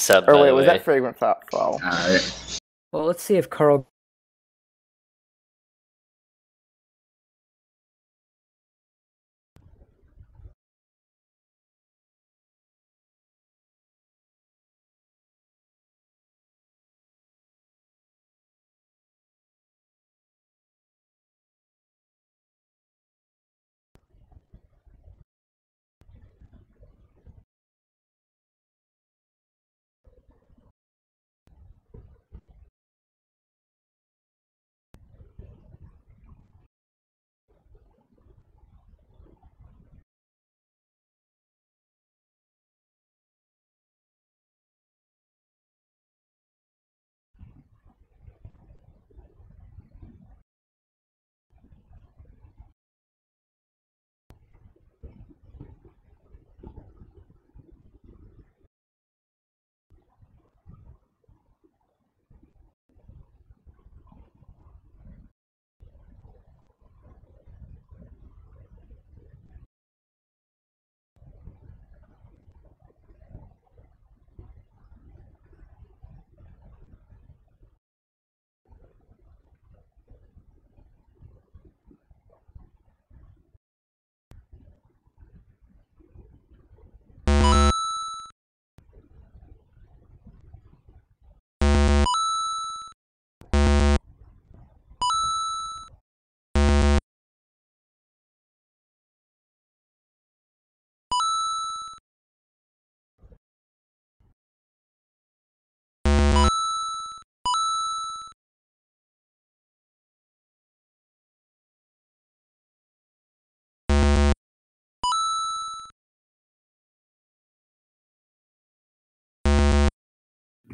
sub, Or by wait, the was way. that Fragrant Foul? Well, let's see if Carl.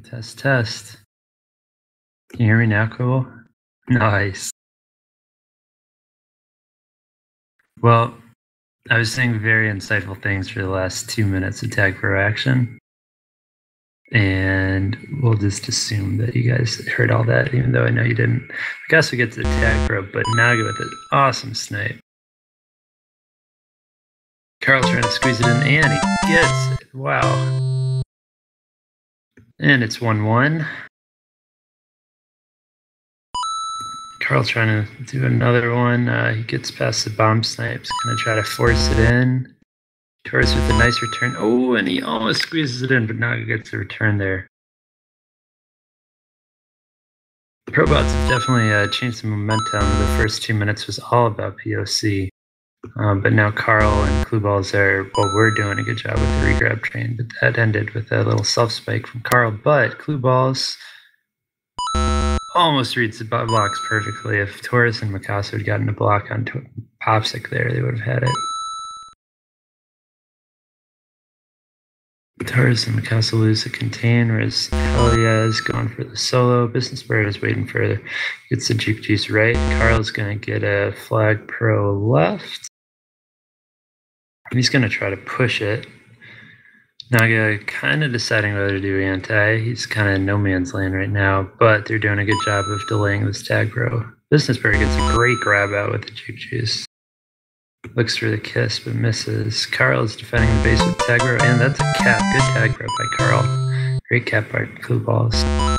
Test, test. Can you hear me now, Cool? Nice. Well, I was saying very insightful things for the last 2 minutes of Tag Pro action. And we'll just assume that you guys heard all that, even though I know you didn't. I guess we get to the Tag Pro, but Naga with an awesome snipe. Carl trying to squeeze it in, and he gets it. Wow. And it's 1-1. Carl trying to do another one. He gets past the bomb snipes. Going to try to force it in. Torres with a nice return. Oh, and he almost squeezes it in, but Naga gets the return there. ProBots have definitely changed the momentum. The first 2 minutes was all about POC. But now Carl and Clueballs we're doing a good job with the regrab train, but that ended with a little self-spike from Carl. But Clueballs almost reads the blocks perfectly. If Torres and Mikasa had gotten a block on Popsic there, they would have had it. Torres and Mikasa lose the contain, whereas Helia is going for the solo. Business Bird is waiting for gets the Juke Juice right. Carl's going to get a flag pro left. He's going to try to push it. Naga kind of deciding whether to do anti. He's kind of in no man's land right now, but they're doing a good job of delaying this tag bro. Business Bird gets a great grab out with the Juke Juice. Looks for the kiss, but misses. Carl is defending the base with tag bro, and that's a cap. Good tag bro by Carl. Great cap by Clueballs.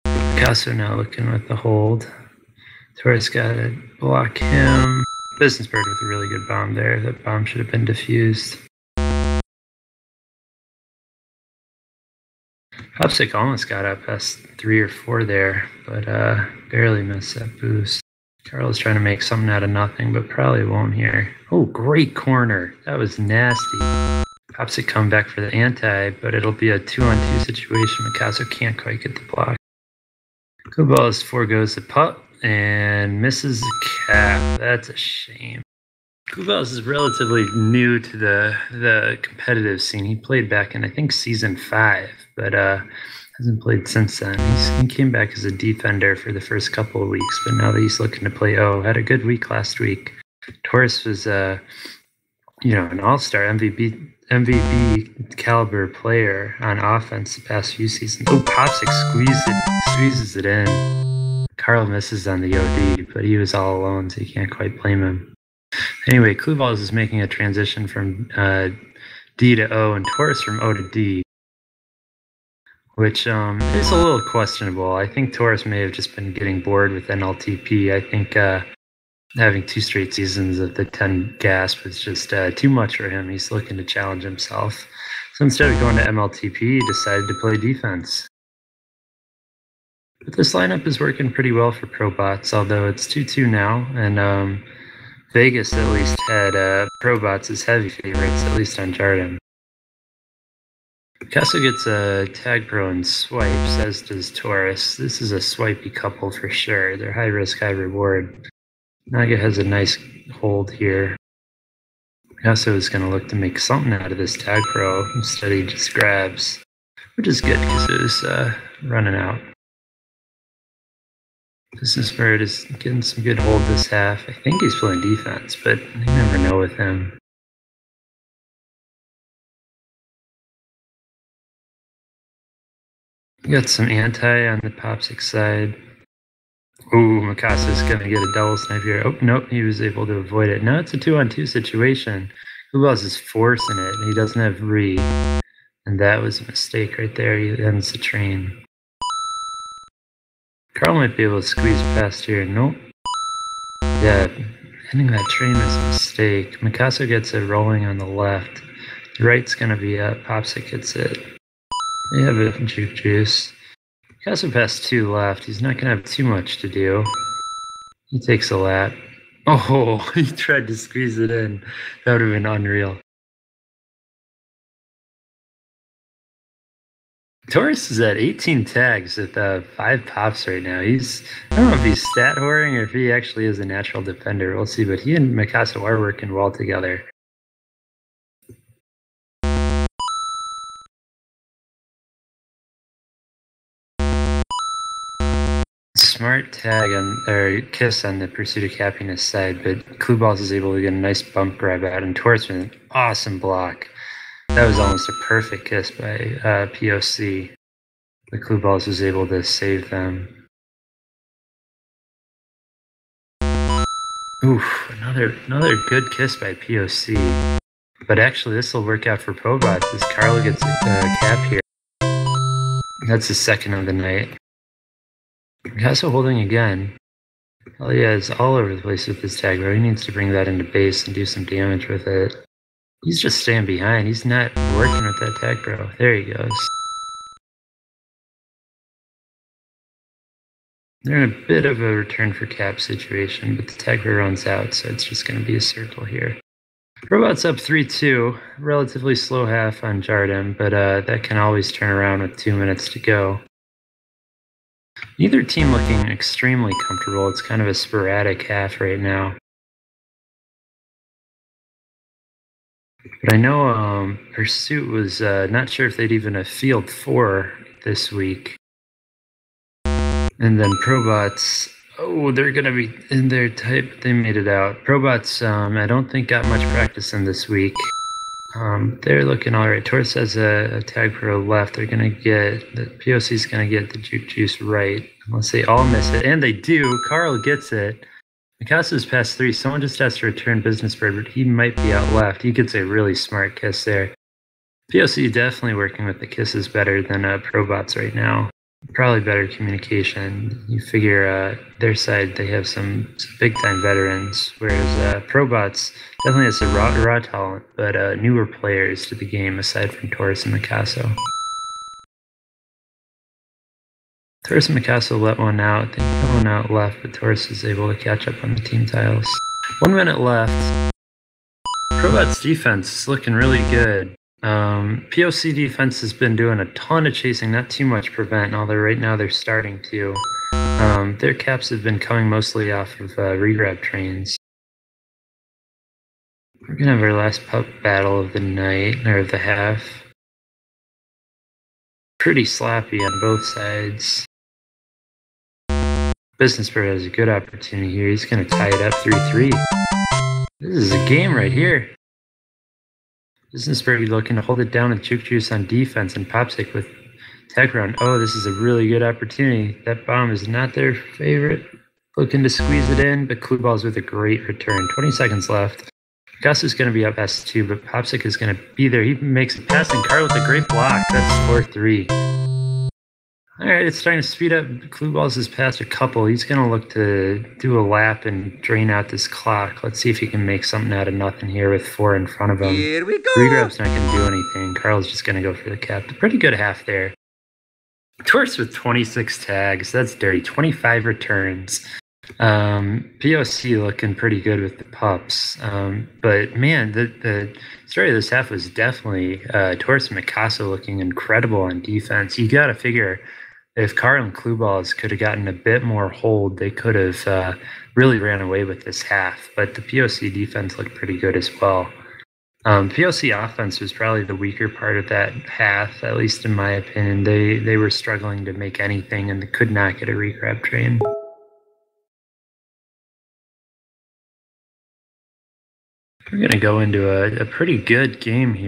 Picasso now looking with the hold. Torres got to block him. Business Bird with a really good bomb there. That bomb should have been diffused. Popsic almost got up past 3 or 4 there, but barely missed that boost. Carl's trying to make something out of nothing, but probably won't here. Oh, great corner. That was nasty. Popsic come back for the anti, but it'll be a 2-on-2 situation. Mikasa can't quite get the block. Kuballs foregoes the putt and misses the cap. That's a shame. Kuballs is relatively new to the competitive scene. He played back in, I think, season 5, but hasn't played since then. He came back as a defender for the first couple of weeks, but now that he's looking to play, had a good week last week. Taurus was, an all-star MVP caliber player on offense the past few seasons. Oh, Popsic squeezes it in. Carl misses on the OD, but he was all alone, so you can't quite blame him. Anyway, Clueballs is making a transition from D to O and Taurus from O to D, which is a little questionable. I think Taurus may have just been getting bored with NLTP. I think having 2 straight seasons of the 10 gasp was just too much for him. He's looking to challenge himself. So instead of going to MLTP, he decided to play defense. But this lineup is working pretty well for ProBots, although it's 2-2 now, and Vegas at least had ProBots as heavy favorites, at least on Jardim. Picasso gets a tag pro and swipes, as does Taurus. This is a swipey couple for sure. They're high risk, high reward. Naga has a nice hold here. Picasso is going to look to make something out of this tag pro. Instead, he just grabs, which is good because it was running out. Business Bird is getting some good hold this half. I think he's playing defense, but you never know with him. Got some anti on the Popsic side. Ooh, Mikasa's going to get a double snipe here. Oh, nope, he was able to avoid it. Now it's a 2-on-2 situation. Kubas is forcing it, and he doesn't have re. And that was a mistake right there. He ends the train. Carl might be able to squeeze past here. Nope. Yeah, ending that train is a mistake. Mikasa gets it rolling on the left. The right's going to be up. Popsic gets it. They have a juke juice. Mikasa passed 2 left. He's not going to have too much to do. He takes a lap. Oh, he tried to squeeze it in. That would have been unreal. Taurus is at 18 tags with 5 pops right now. I don't know if he's stat whoring or if he actually is a natural defender. We'll see, but he and Mikasa are working well together. Smart tag or kiss on the Pursuit of Cappiness side, but Clueballs is able to get a nice bump grab out, and Taurus with an awesome block. That was almost a perfect kiss by POC. The Clueballs was able to save them. Oof, another good kiss by POC. But actually, this will work out for ProBots as Carl gets a cap here. That's the second of the night. Picasso holding again. Elia is all over the place with his tag, bro. He needs to bring that into base and do some damage with it. He's just staying behind. He's not working with that tag, bro. There he goes. They're in a bit of a return for cap situation, but the tag bro runs out, so it's just going to be a circle here. Robot's up 3-2. Relatively slow half on Jardim, but that can always turn around with 2 minutes to go. Neither team looking extremely comfortable. It's kind of a sporadic half right now. But I know Pursuit was not sure if they'd even have Field 4 this week. And then ProBots, oh, they're going to be in their type. They made it out. ProBots, I don't think got much practice in this week. They're looking all right. Taurus has a tag pro left. They're going to get, the POC's going to get the juke juice right. Unless they all miss it. And they do. Carl gets it. Mikasa's past 3. Someone just has to return Business Bird, but he might be out left. He gets a really smart kiss there. POC definitely working with the kisses better than ProBots right now. Probably better communication. You figure their side, they have some big-time veterans, whereas ProBots definitely has some raw talent, but newer players to the game aside from Taurus and Mikasa. Taurus and Mikasa let one out. They put one out left, but Taurus is able to catch up on the team tiles. 1 minute left. ProBots defense is looking really good. POC defense has been doing a ton of chasing, not too much prevent, although right now they're starting to. Their caps have been coming mostly off of regrab trains. We're going to have our last pup battle of the night, or of the half. Pretty sloppy on both sides. Business Bird has a good opportunity here. He's going to tie it up 3-3. This is a game right here. Business Bird looking to hold it down with Juke Juice on defense and Popsic with tag run. Oh, this is a really good opportunity. That bomb is not their favorite. Looking to squeeze it in, but Clueball's with a great return. 20 seconds left. Gus is going to be up S2, but Popsic is going to be there. He makes a pass, and Carl with a great block. That's 4-3. All right, it's starting to speed up. Clue Balls has passed a couple. He's going to look to do a lap and drain out this clock. Let's see if he can make something out of nothing here with 4 in front of him. Here we go. Regrab's not going to do anything. Carl's just going to go for the cap. Pretty good half there. Torse with 26 tags. That's dirty. 25 returns. POC looking pretty good with the pups. But man, the story of this half was definitely Torres and Mikasa looking incredible on defense. You got to figure if Carl and Kluballs could have gotten a bit more hold, they could have really ran away with this half. But the POC defense looked pretty good as well. POC offense was probably the weaker part of that half, at least in my opinion. They were struggling to make anything and they could not get a regrab train. We're going to go into a pretty good game here.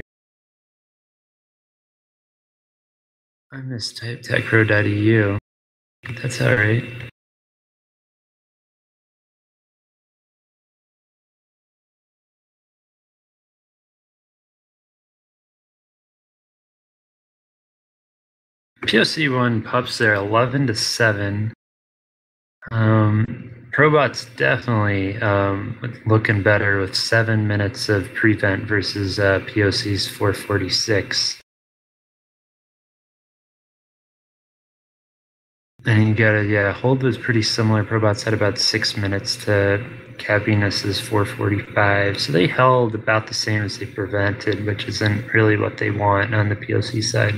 I mistyped techpro.eu. That's all right. POC won pups there 11-7. ProBots definitely looking better with 7 minutes of prevent versus POC's 4:46. And you gotta, hold was pretty similar. ProBots had about 6 minutes to Cappiness's 4:45. So they held about the same as they prevented, which isn't really what they want on the POC side.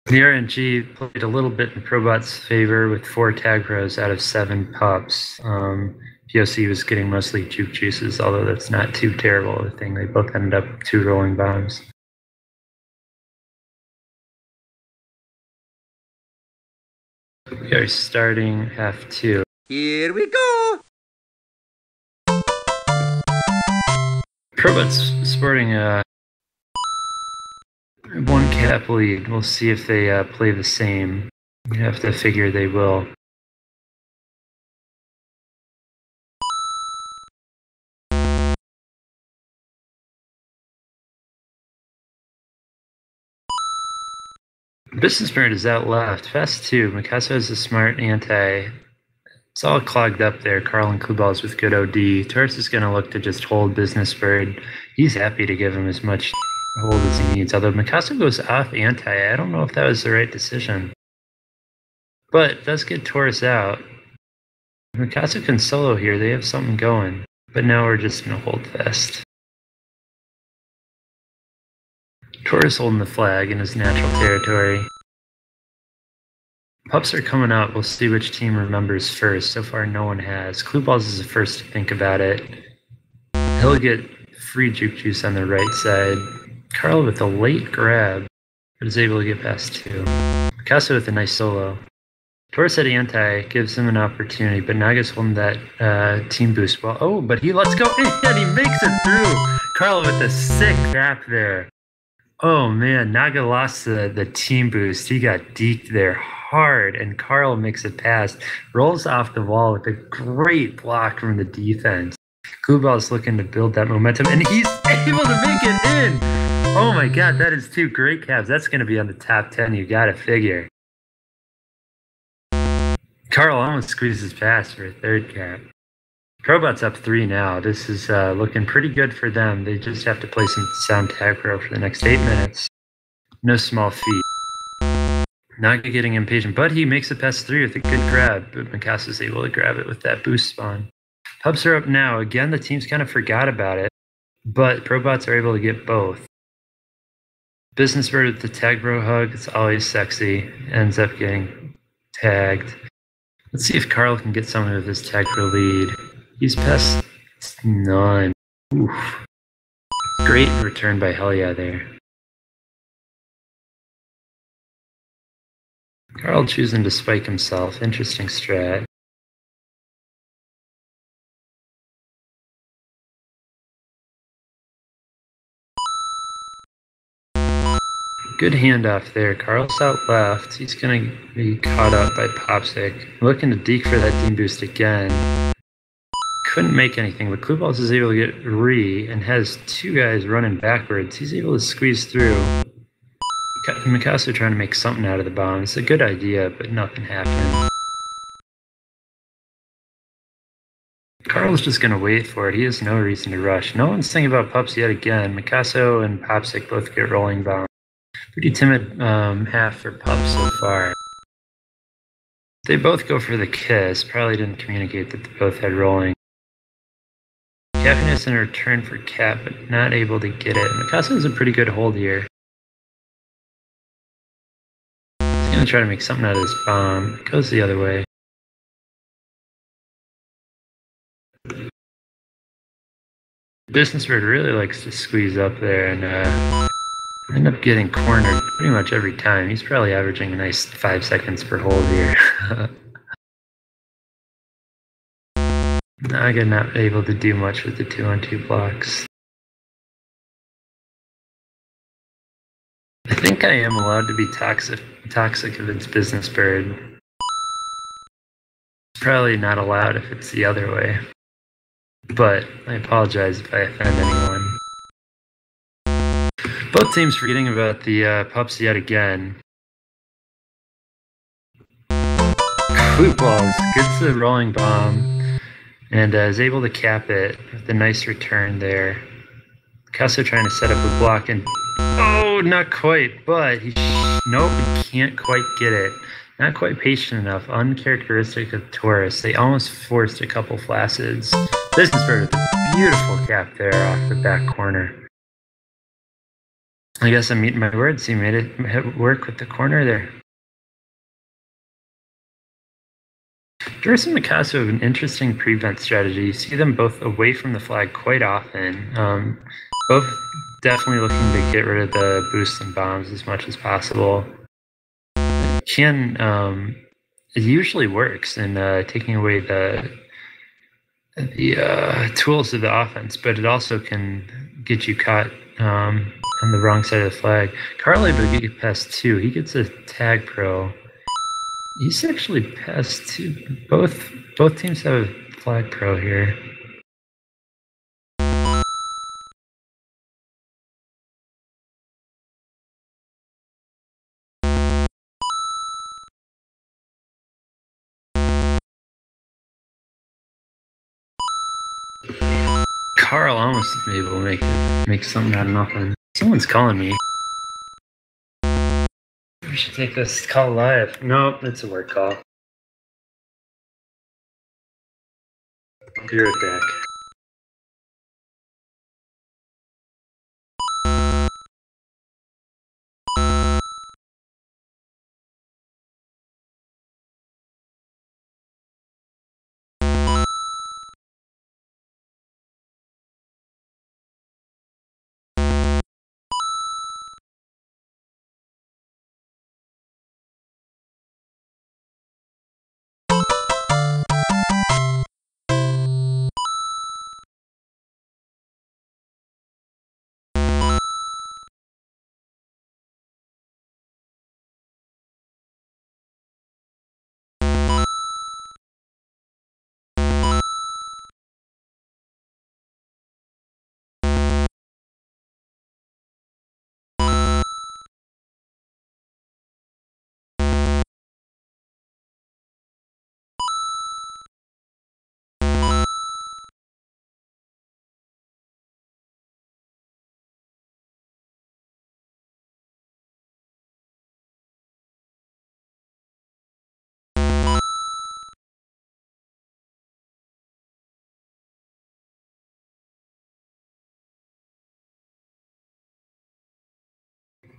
The RNG played a little bit in ProBot's favor with 4 tag pros out of 7 pups. POC was getting mostly juke juices, although that's not too terrible of a thing. They both ended up with 2 rolling bombs. We are starting half 2. Here we go. ProBot's sporting a 1 cap lead. We'll see if they play the same. You have to figure they will. Business Bird is out left. Fast 2. Mikasa has a smart anti. It's all clogged up there. Carl and Kluballs with good OD. Torres is going to look to just hold Business Bird. He's happy to give him as much hold as he needs. Although Mikasa goes off anti. I don't know if that was the right decision. But it does get Torres out. Mikasa can solo here. They have something going. But now we're just going to hold fast. Torres holding the flag in his natural territory. Pups are coming out. We'll see which team remembers first. So far, no one has. Kluballs is the first to think about it. He'll get free juke juice on the right side. Carl with a late grab, but is able to get past 2. Mikasa with a nice solo. Torres at anti gives him an opportunity, but Naga's holding that team boost well. Oh, but he lets go and he makes it through. Carl with a sick trap there. Oh man, Naga lost the team boost. He got deked there hard, and Carl makes it past, rolls off the wall with a great block from the defense. Klubal's looking to build that momentum, and he's able to make it in. Oh my god, that is 2 great caps. That's going to be on the top 10, you got to figure. Carl almost squeezes past for a 3rd cap. ProBot's up 3 now. This is looking pretty good for them. They just have to play some sound tag pro for the next 8 minutes. No small feat. Naga getting impatient, but he makes it past 3 with a good grab. But Mikasa's able to grab it with that boost spawn. Pubs are up now. Again, the teams kind of forgot about it, but ProBots are able to get both. Business Bird with the tag bro hug. It's always sexy. Ends up getting tagged. Let's see if Carl can get something with his tag pro lead. He's past none. Oof. Great return by Hell Yeah there. Carl choosing to spike himself. Interesting strat. Good handoff there. Carl's out left. He's going to be caught up by Popsic. Looking to deke for that Dean boost again. Couldn't make anything, but Kluballs is able to get and has two guys running backwards. He's able to squeeze through. Mikasa trying to make something out of the bomb. It's a good idea, but nothing happened. Carl's just going to wait for it. He has no reason to rush. No one's thinking about Pups yet again. Mikasa and Popsic both get rolling bombs. Pretty timid half for Pups so far. They both go for the kiss. Probably didn't communicate that they both had rolling. Cappiness in return for Cap, but not able to get it. Mikasa has a pretty good hold here. He's going to try to make something out of this bomb. It goes the other way. Business Bird really likes to squeeze up there and end up getting cornered pretty much every time. He's probably averaging a nice 5 seconds per hold here. Naga not able to do much with the 2-on-2 blocks. I think I am allowed to be toxic if it's Business Bird. Probably not allowed if it's the other way. But I apologize if I offend anyone. Both teams forgetting about the Pups yet again. Kluballs gets the rolling bomb and is able to cap it with a nice return there. Picasso trying to set up a block and oh, not quite, but nope, he can't quite get it. Not quite patient enough, uncharacteristic of Taurus. They almost forced a couple flaccid. Business Bird with a beautiful cap there off the back corner. I guess I'm eating my words. He made it work with the corner there. Doris and Mikasa have an interesting prevent strategy. You see them both away from the flag quite often. Both definitely looking to get rid of the boosts and bombs as much as possible. It usually works in taking away the tools of the offense, but it also can get you caught on the wrong side of the flag. Carl able to get past 2. He gets a tag pro. He's actually past 2. Both teams have a flag pro here. Carl almost able to make something out of nothing. Someone's calling me. We should take this call live. Nope, it's a work call. I'll be right back.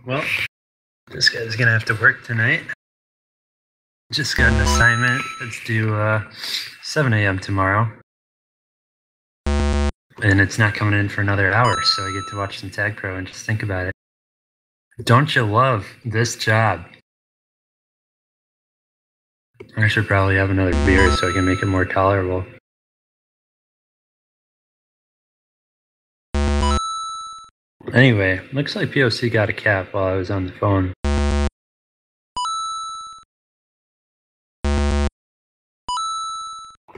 Well, this guy's gonna have to work tonight. Just got an assignment that's due 7 a.m. tomorrow. And it's not coming in for another hour, so I get to watch some Tag Pro and just think about it. Don't you love this job? I should probably have another beer so I can make it more tolerable. Anyway, looks like POC got a cap while I was on the phone.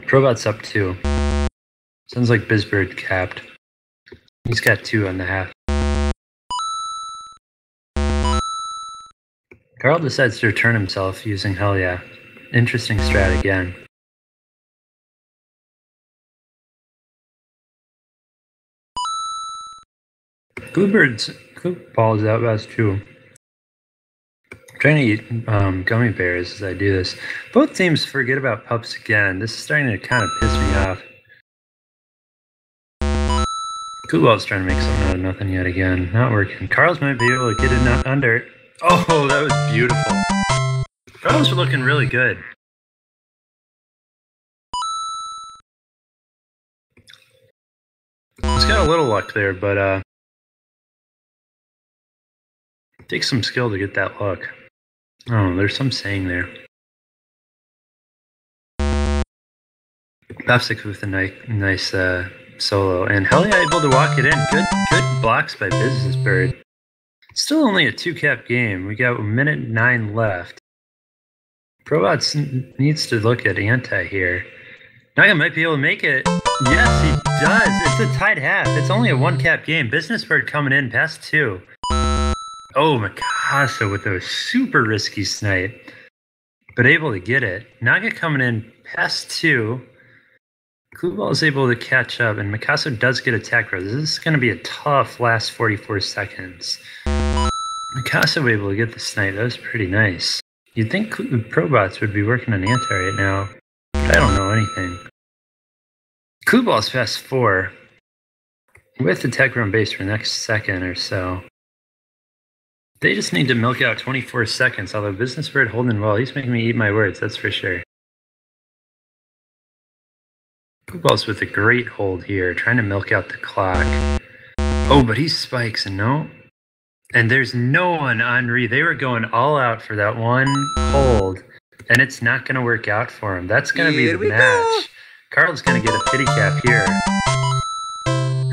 ProBots up 2. Sounds like Bizbird capped. He's got 2 on the half. Carl decides to return himself using Hell Yeah. Interesting strat again. Bluebird's ball is out best too. I'm trying to eat gummy bears as I do this. Both teams forget about pups again. This is starting to kind of piss me off. Coolball's trying to make something out of nothing yet again. Not working. Carl's might be able to get it under. Oh, that was beautiful. Carl's looking really good. He's got a little luck there, but it takes some skill to get that luck. Oh, there's some saying there. Popsicle with a nice solo, and Hell Yeah able to walk it in. Good blocks by Business Bird. Still only a 2-cap game. We got 1:09 left. ProBots needs to look at anti here. Naga might be able to make it. Yes, he does. It's a tied half. It's only a 1-cap game. Business Bird coming in past 2. Oh, Mikasa with a super risky snipe, but able to get it. Naga coming in past 2. Clueball is able to catch up, and Mikasa does get attack row. This is going to be a tough last 44 seconds. Mikasa was able to get the snipe. That was pretty nice. You'd think ProBots would be working on anti right now, but I don't know anything. Clueball's past 4 with attack row on base for the next second or so. They just need to milk out 24 seconds, although Business Bird holding well. He's making me eat my words, that's for sure. Football's with a great hold here, trying to milk out the clock. Oh, but he spikes, and no. And there's no one on Re. They were going all out for that one hold, and it's not going to work out for him. That's going to be the match. Carl's going to get a pity cap here.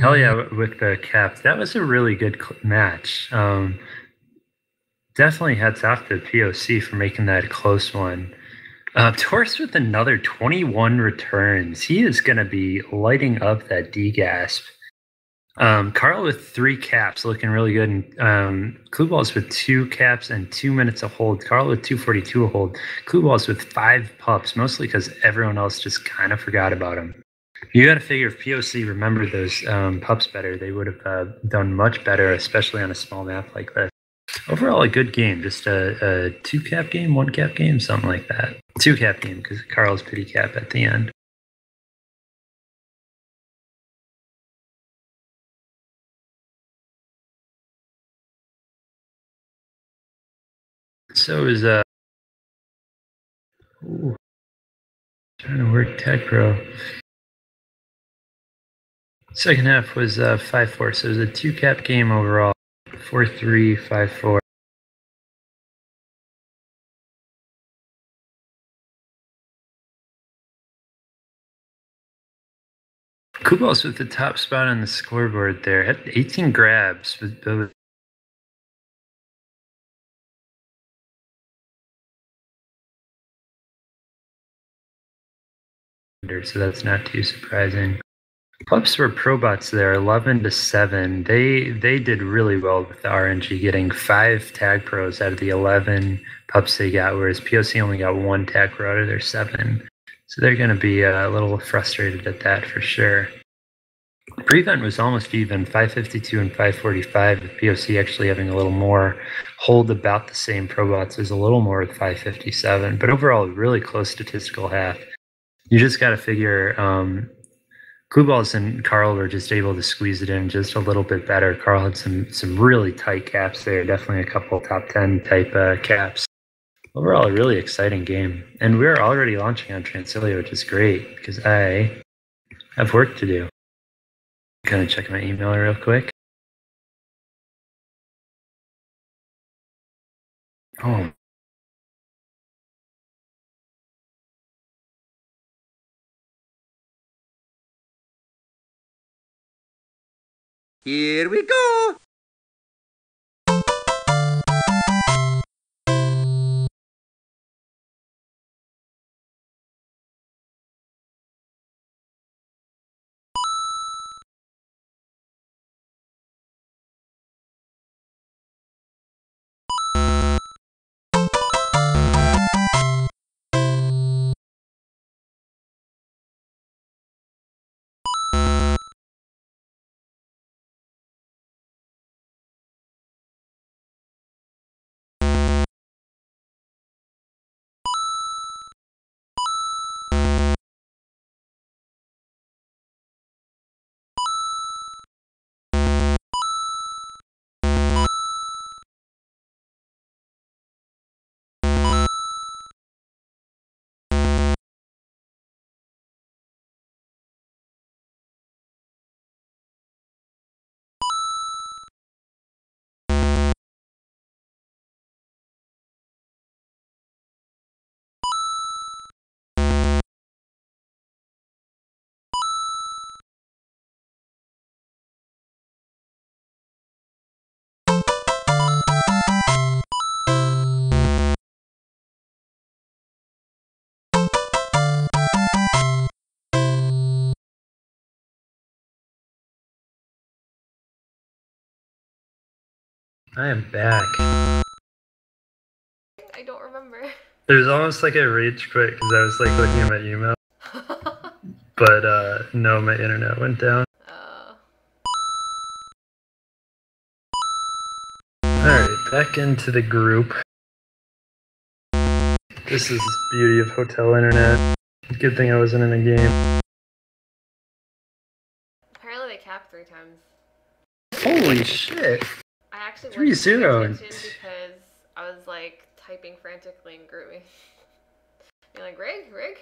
Hell yeah, with the cap. That was a really good match. Definitely hats off to POC for making that a close one. Torres with another 21 returns. He is going to be lighting up that D-gasp. Carl with 3 caps, looking really good. And Clueball's with 2 caps and 2 minutes of hold. Carl with 2:42 a hold. Clueball's with 5 pups, mostly because everyone else just kind of forgot about him. You got to figure if POC remembered those pups better, they would have done much better, especially on a small map like this. Overall, a good game. Just a 2-cap game, 1-cap game, something like that. 2-cap game because Carl's pity cap at the end. So is trying to work Tag Pro. Second half was 5-4, so it was a 2-cap game overall. 4-3, 5-4. Kubal's with the top spot on the scoreboard there. Had 18 grabs with both. So that's not too surprising. Pups were ProBots there, 11-7. They did really well with the RNG, getting 5 tag pros out of the 11 pups they got, whereas POC only got 1 tag pro out of their 7. So they're going to be a little frustrated at that for sure. Prevent was almost even, 552 and 545, with POC actually having a little more hold, about the same. ProBots is a little more with 557, but overall, really close statistical half. You just got to figure Clueballs and Carl were just able to squeeze it in just a little bit better. Carl had some really tight caps there, definitely a couple top 10 type caps. Overall, a really exciting game. And we're already launching on Transilia, which is great because I have work to do. Kind of check my email real quick. Oh. Here we go! I am back. I don't remember. There's almost like a rage quit because I was like looking at my email, but no, my internet went down. Alright, back into the group. This is the beauty of hotel internet. Good thing I wasn't in a game. Apparently they capped 3 times. Holy shit! I actually 3-0. because I was like typing frantically in GroupMe. You're like, Rig?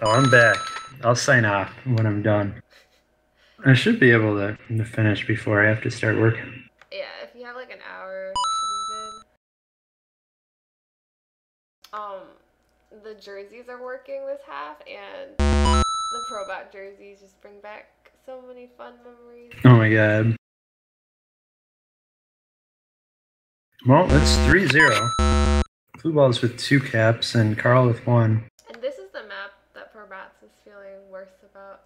Oh, I'm back. I'll sign off when I'm done. I should be able to finish before I have to start working. Yeah, if you have like an hour, should be good. The jerseys are working this half, and the ProBot jerseys just bring back so many fun memories. Oh my god. Well, it's 3-0. Blue balls with 2 caps and Carl with 1. And this is the map that ProBots is feeling worse about,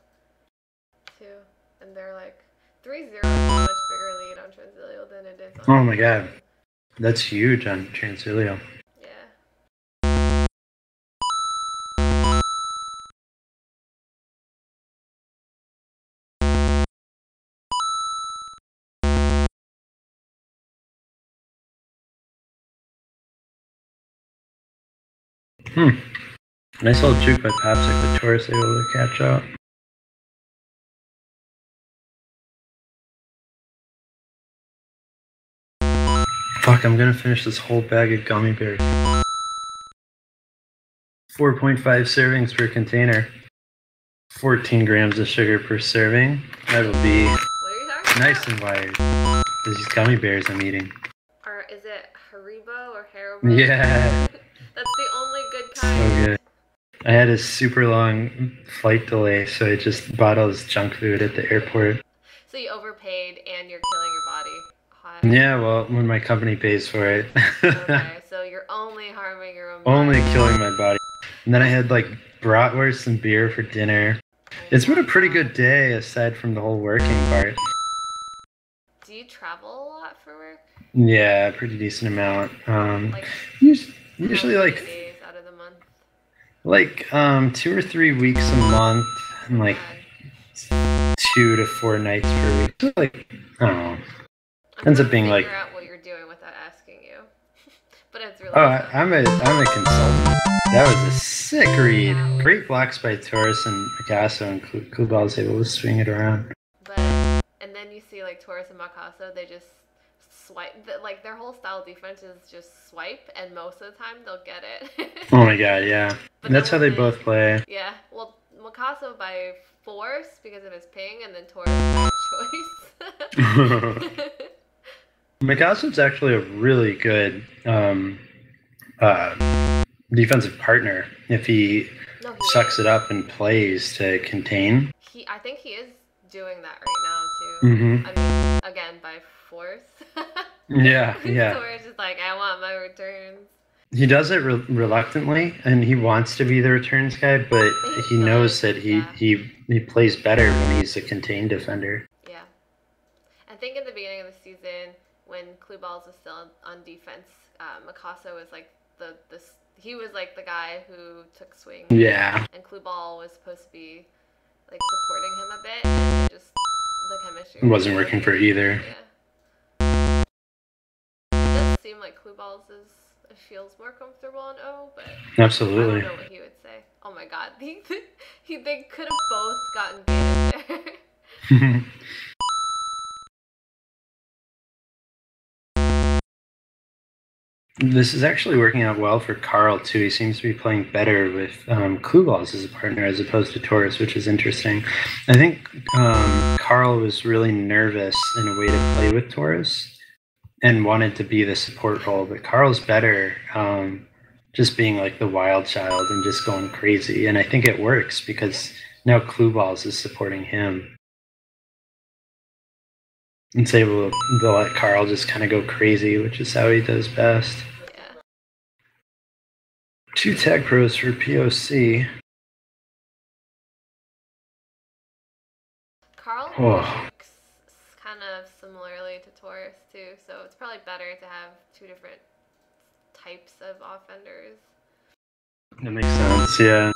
too. And they're like, 3-0 is a much bigger lead on Transilio than it is on... Oh my god. That's huge on Transilio. Yeah. Nice little juke by Popsicle with Taurus able to catch up. Fuck, I'm gonna finish this whole bag of gummy bears. 4.5 servings per container. 14 grams of sugar per serving. That'll be nice and wired. These gummy bears I'm eating. Or is it Haribo or Haribo? Yeah. That's the only good kind. So good. I had a super long flight delay, so I just bought all this junk food at the airport. So you overpaid and you're killing your body. Hot. Yeah, well, when my company pays for it. Okay, so you're only harming your own body. Only killing my body. And then I had like bratwurst and beer for dinner. It's been a pretty good day aside from the whole working part. Do you travel a lot for work? Yeah, pretty decent amount. Like, usually like days out of the month? Like 2 or 3 weeks a month and like 2 to 4 nights per week. So like, I don't know. Ends up being like. Figure out what you're doing without asking you. But it's really. Oh, I'm a consultant. That was a sick read. Great blocks by Taurus and Picasso, and Kubal was able to swing it around. But and then you see like Taurus and Picasso, they just swipe. Like their whole style of defense is just swipe, and most of the time they'll get it. Oh my god, yeah. But that's how they both play. Yeah, well, Picasso by force because of his ping, and then Taurus by choice. Mikasso's actually a really good defensive partner if he sucks it up and plays to contain. I think he is doing that right now too. Mm-hmm. I mean, again by force. Yeah. Taurus is like, I want my returns. He does it reluctantly, and he wants to be the returns guy, but he knows that he plays better when he's a contained defender. Yeah, I think in the beginning of the season, when Kluballs was still on defense, Picasso was like he was like the guy who took swings. Yeah. And Klubal was supposed to be like supporting him a bit, and just the chemistry. It wasn't working for either. Yeah. It does seem like Kluballs feels more comfortable on O, but absolutely. I don't know what he would say. Oh my god, they could have both gotten gated there. This is actually working out well for Carl too. He seems to be playing better with Kluballs as a partner as opposed to Taurus, which is interesting. I think Carl was really nervous in a way to play with Taurus and wanted to be the support role, but Carl's better just being like the wild child and just going crazy. And I think it works because now Kluballs is supporting him. It's able to let Carl just kind of go crazy, which is how he does best. Yeah. 2 tag pros for POC. Carl works kind of similarly to Taurus too, so it's probably better to have two different types of offenders. That makes sense, yeah.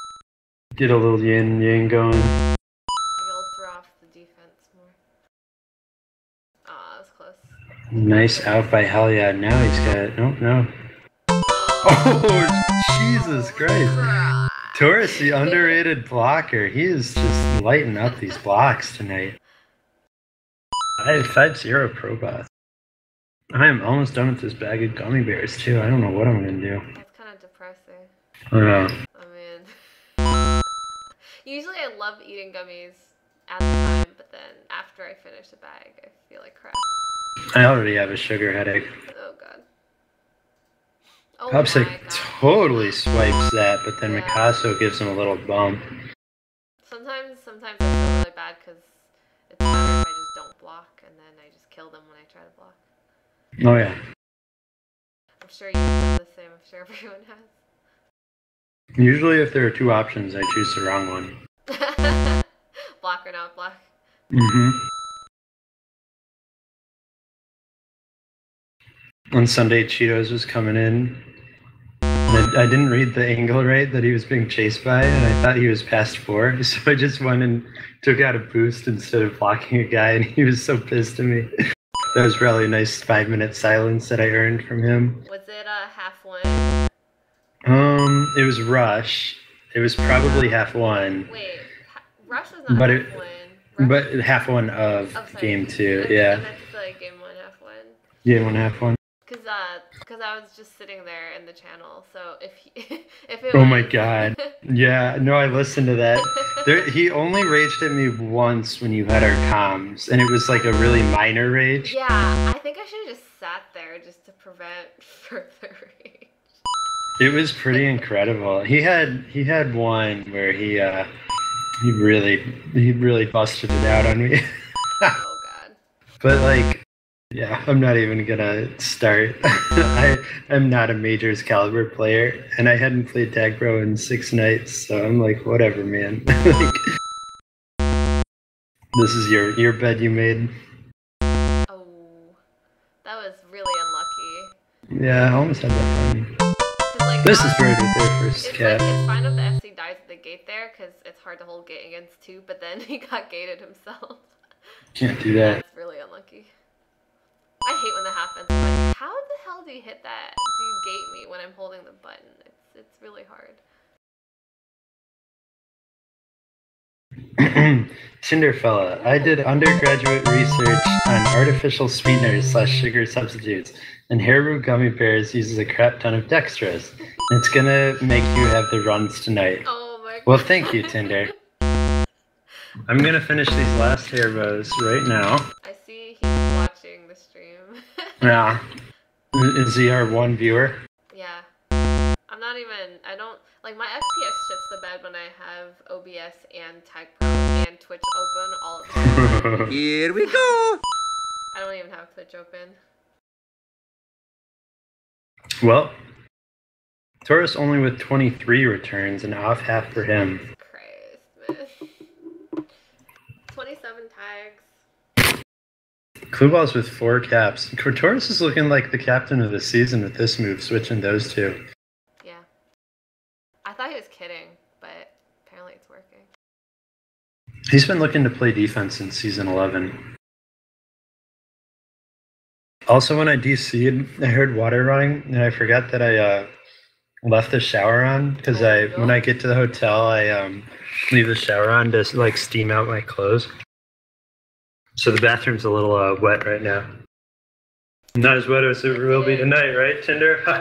Get a little yin yang going. You'll throw off the defense more. That was close. Nice out by Hell Yeah. Now he's got no. Oh, Jesus Christ. Taurus, the underrated blocker. He is just lighting up these blocks tonight. 5-0 ProBots. I am almost done with this bag of gummy bears, too. I don't know what I'm going to do. That's kind of depressing. Yeah. I mean, usually I love eating gummies at the time, but then after I finish the bag, I feel like crap. I already have a sugar headache. Oh, God. Oh, Popsic my God. totally swipes that, but then Yeah. Mikaso gives him a little bump. Sometimes I feel really bad because it's better if I just don't block, and then I just kill them when I try to block. Oh, yeah. I'm sure you've done the same. I'm sure everyone has. Usually if there are two options, I choose the wrong one. Block or not block. Mm-hmm. On Sunday, Cheetos was coming in. And I didn't read the angle right that he was being chased by, and I thought he was past 4. So I just went and took out a boost instead of blocking a guy, and he was so pissed at me. That was probably a nice 5-minute silence that I earned from him. Was it half one? It was Rush. It was probably half 1. Wait, Rush was not But half one. But half 1 of sorry. game 2, I yeah. meant to say game 1, half one. Game 1, half 1. Cause I was just sitting there in the channel, so if it Oh was... my god. Yeah, no, I listened to that. He only raged at me once when you had our comms, and it was like a really minor rage. Yeah, I think I should have just sat there just to prevent further rage. It was pretty incredible. He had one where he really busted it out on me. Oh god. But like, yeah, I'm not even gonna start. I'm not a majors caliber player, and I hadn't played Tag Pro in 6 nights, so I'm like, whatever, man. Like, this is your bed you made. Oh, that was really unlucky. Yeah, I almost had that fun. 'Cause, like, This is bird with their first it's cat. like, it's fine if the FC dies at the gate there, because it's hard to hold gate against 2, but then he got gated himself. Can't do that. That's really unlucky. I hate when that happens. I'm like, how the hell do you hit that? Do you gate me when I'm holding the button? It's really hard. Tinderfella, I did undergraduate research on artificial sweeteners / sugar substitutes, and Haribo gummy bears uses a crap ton of dextrose. It's gonna make you have the runs tonight. Oh my god. Well, thank you, Tinder. I'm gonna finish these last Haribos right now. I see he's watching the stream. Yeah. Is he our one viewer? Yeah. I don't, like, my FPS shits the bed when I have OBS and Tag Pro and Twitch open all at the same time. Here we go! I don't even have Twitch open. Well, Taurus only with 23 returns and off half for him. Christ, man. 27 tags. Clueball's with 4 caps. Taurus is looking like the captain of the season with this move, switching those 2. Yeah. I thought he was kidding, but apparently it's working. He's been looking to play defense in season 11. Also, when I DC'd, I heard water running, and I forgot that I left the shower on, because when I get to the hotel, I leave the shower on to like steam out my clothes. So the bathroom's a little wet right now. Not as wet as it will be tonight, right, Tinder? Oh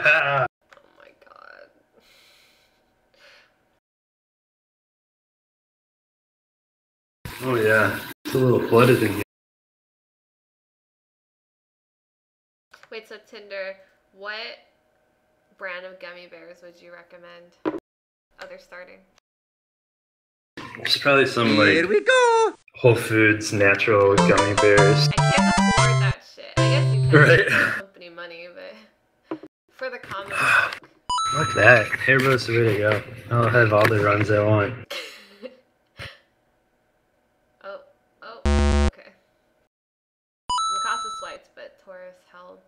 my god. Oh yeah, it's a little flooded in here. Wait, so Tinder, what brand of gummy bears would you recommend? Oh, they're starting. It's probably some Here like we go! Whole Foods natural gummy bears. I can't afford that shit. I guess you can Right. make company money, but for the common folk. Fuck that. Haribo's the way to go. I'll have all the runs I want. Oh, okay. Mikasa swiped, but Taurus held.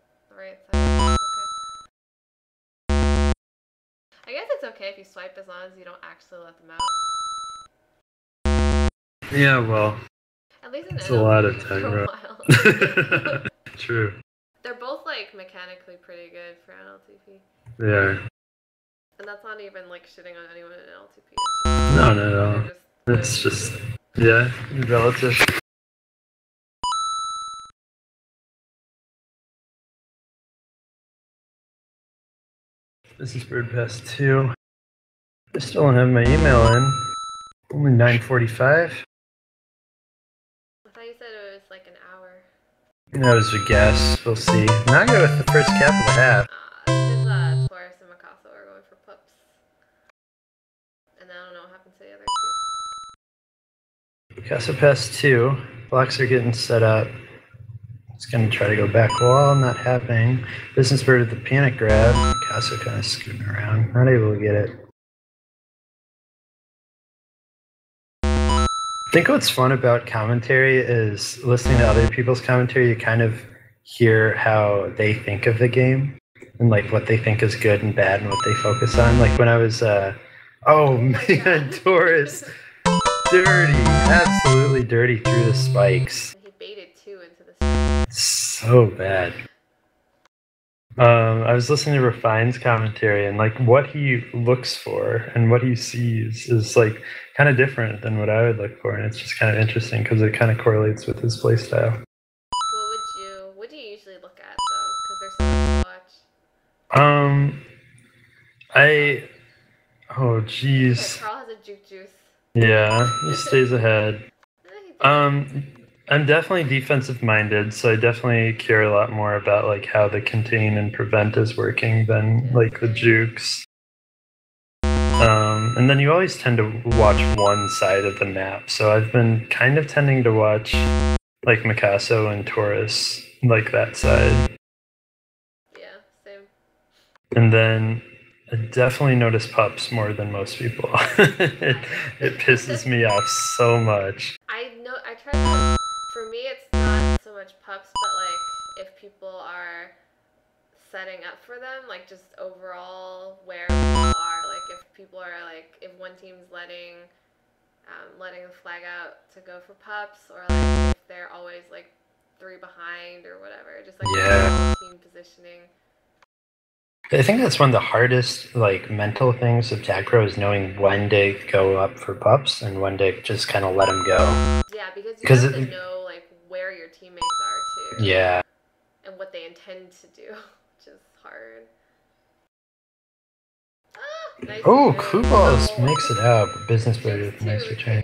okay if you swipe as long as you don't actually let them out. Yeah, well, At least in it's a lot of NLTP time, for a bro. while. True. They're both like mechanically pretty good for NLTP. Yeah. And that's not even like shitting on anyone in NLTP. No, not at all. They're It's just, yeah, relative. This is Bird Pass 2. I still don't have my email in. Only 9:45. I thought you said it was like an hour. That was a guess. We'll see. Now go with the first cap of the half. It's Taurus and Mikasa are going for pups. And I don't know what happened to the other two. Casa Pass 2. Blocks are getting set up. It's going to try to go back wall, not happening. Business Bird at the panic grab. Casa kind of scooting around, not able to get it. I think what's fun about commentary is listening to other people's commentary, you kind of hear how they think of the game and like what they think is good and bad and what they focus on. Like when I was, oh man, Taurus, dirty, absolutely dirty through the spikes. He baited two into the So bad. I was listening to Refine's commentary, and like what he looks for and what he sees is like kind of different than what I would look for, and it's just kind of interesting because it kind of correlates with his playstyle. What do you usually look at though? Because there's so much to watch. Oh jeez. Carl has a juke juice. Yeah, he stays ahead. I'm definitely defensive minded, so I definitely care a lot more about like how the contain and prevent is working than like the jukes. And then you always tend to watch one side of the map, so I've been kind of tending to watch like Mikasa and Taurus, like that side. Yeah, same. And then I definitely notice pups more than most people. it pisses me off so much. I try to, for me it's not so much pups, but like if people are setting up for them, like just overall where people are, like if people are like, if one team's letting the flag out to go for pups, or like if they're always like 3 behind or whatever, just like team positioning. I think that's one of the hardest like mental things of Tag Pro is knowing when to go up for pups and when to just kind of let them go. Yeah, because you have to know like where your teammates are too. Yeah. And what they intend to do, which is hard. Nice. Oh, Kluballs makes it out, but Business Bird with a nice return.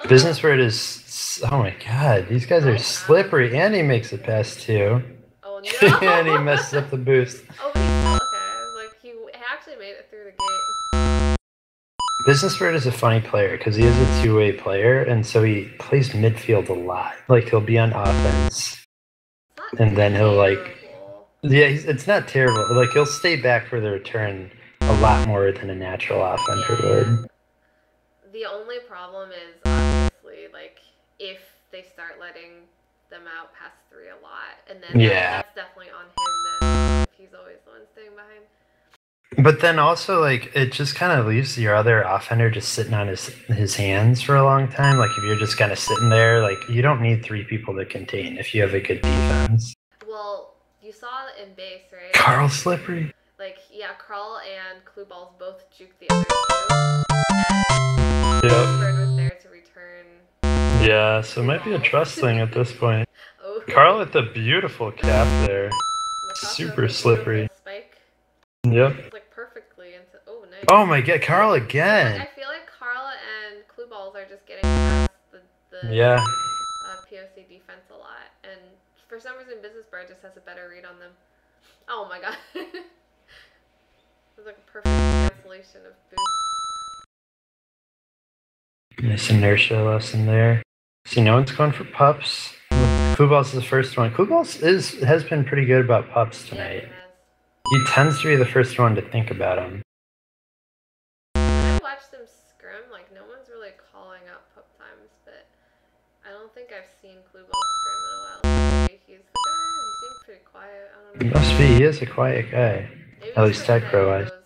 Business Bird is, oh my god, these guys are slippery, and he makes it past 2. Oh no! And he messes up the boost. Oh, but he's still okay. I was like, he actually made it through the gate. Business Bird is a funny player because he is a two-way player, and so he plays midfield a lot. Like he'll be on offense, and then he'll like, yeah, it's not terrible. Like he'll stay back for the return a lot more than a natural offender would. The only problem is obviously like if they start letting them out past 3 a lot, and then that's definitely on him then if he's always the one staying behind. But then also like it just kind of leaves your other offender just sitting on his hands for a long time. Like if you're just kind of sitting there, like you don't need 3 people to contain if you have a good defense. Well, you saw in base, right? Carl slippery. Like yeah, Carl and Kluballs both juked the other 2. Yeah. Bird was there to return. Yeah, so it might be a trust thing at this point. Oh. Carl with the beautiful cap there. Super slippery. Spike. Yep. It's like perfectly into. Oh, nice. Oh my god, Carl again. I feel like Carl and Kluballs are just getting past the POC defense a lot, and for some reason Business Bird just has a better read on them. Oh my god. It was like a perfect cancellation of boost. Nice inertia lesson there. See, no one's going for pups. Kluballs is the first one. Kluballs has been pretty good about pups tonight. Yeah, he tends to be the first one to think about them. When I watch them scrim, like no one's really calling out pup times, but I don't think I've seen Kluballs scrim in a while. Maybe he's the guy. He seems pretty quiet. I don't know. He must be. He is a quiet guy. Maybe At you least should tech have pro hit wise. those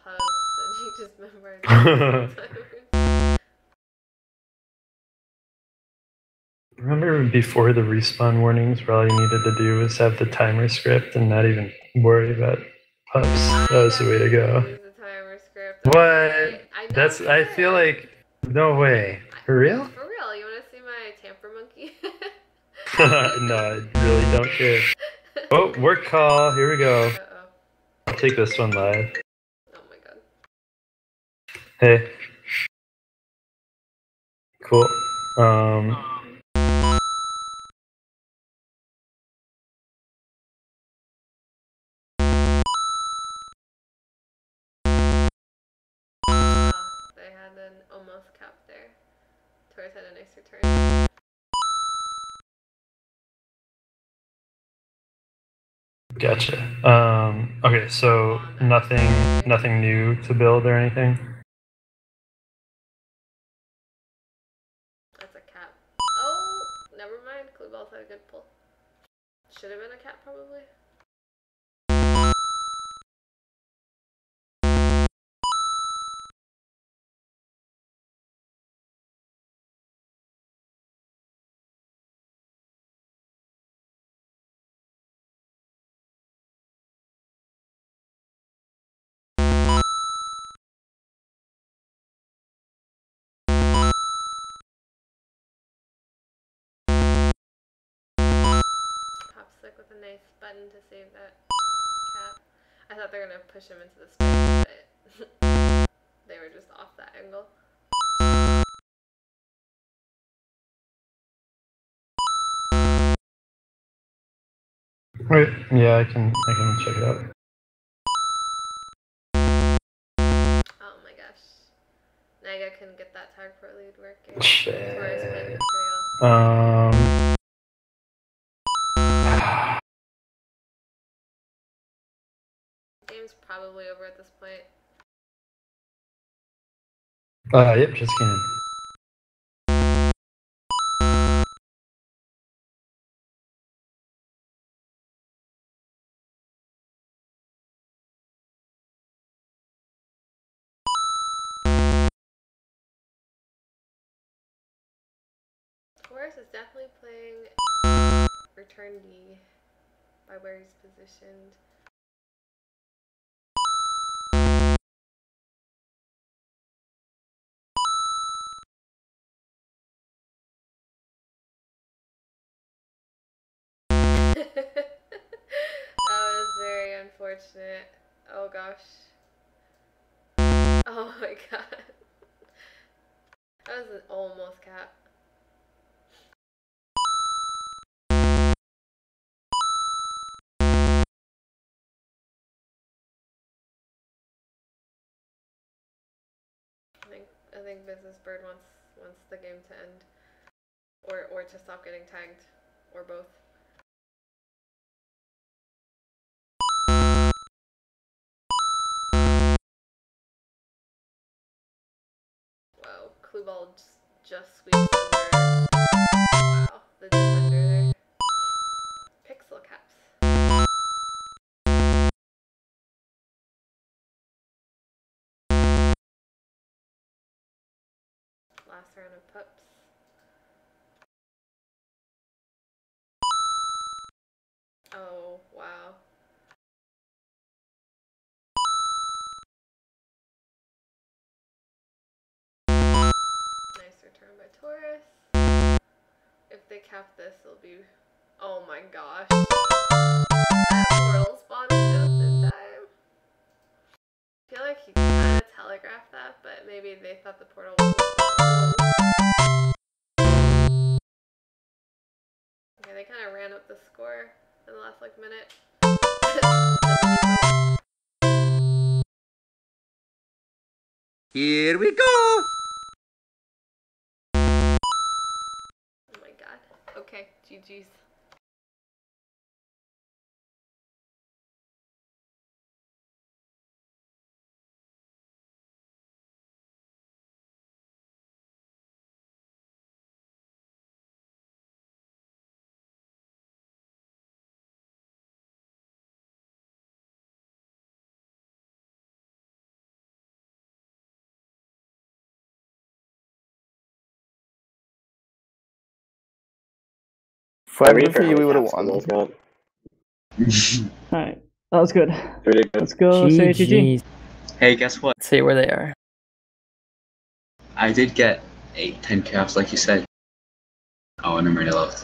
pubs and you just memorized the timers. Remember before the respawn warnings where all you needed to do was have the timer script and not even worry about pups? That was the way to go. Use the timer script. What? Okay. I know. That's, I feel like, no way. For real? For real. You want to see my tamper monkey? No, I really don't care. Oh, work call. Here we go. Uh-oh. I'll take this one live. Oh my god. Hey. Cool. They had an almost cap there. Taurus had a nice return. Gotcha. Okay, so nothing new to build or anything? That's a cap. Oh, never mind. Clue balls had a good pull. Should have been a cap, probably. Popsick with a nice button to save that cap. I thought they were gonna push him into the space, but they were just off that angle. Right. Yeah, I can check it out. Oh my gosh. Naga couldn't get that tag pro lead working. Shit. Taurus played it pretty well. Game's probably over at this point. Yep, just came in. Taurus is definitely playing return D by where he's positioned. That was very unfortunate. Oh gosh. Oh my god. That was an almost cap. I think Business Bird wants the game to end. Or to stop getting tagged. Or both. Wow, Clue Ball just squeezed under. Wow, the defender there. Pixel caps. Last round of pups. Oh, wow. Nice return by Taurus. If they cap this, it'll be... Oh my gosh. That portal spawned just in time. I feel like he kind of telegraphed that, but maybe they thought the portal was spawned. Okay, they kind of ran up the score in the last like minute. Here we go! Oh my god. Okay, GG's. If I wasn't for you, we would have won. Alright, that was good. Pretty good. Let's go say GG. GG. Hey, guess what? Let's see where they are. I did get 8, 10 caps like you said. Oh, and I'm already left.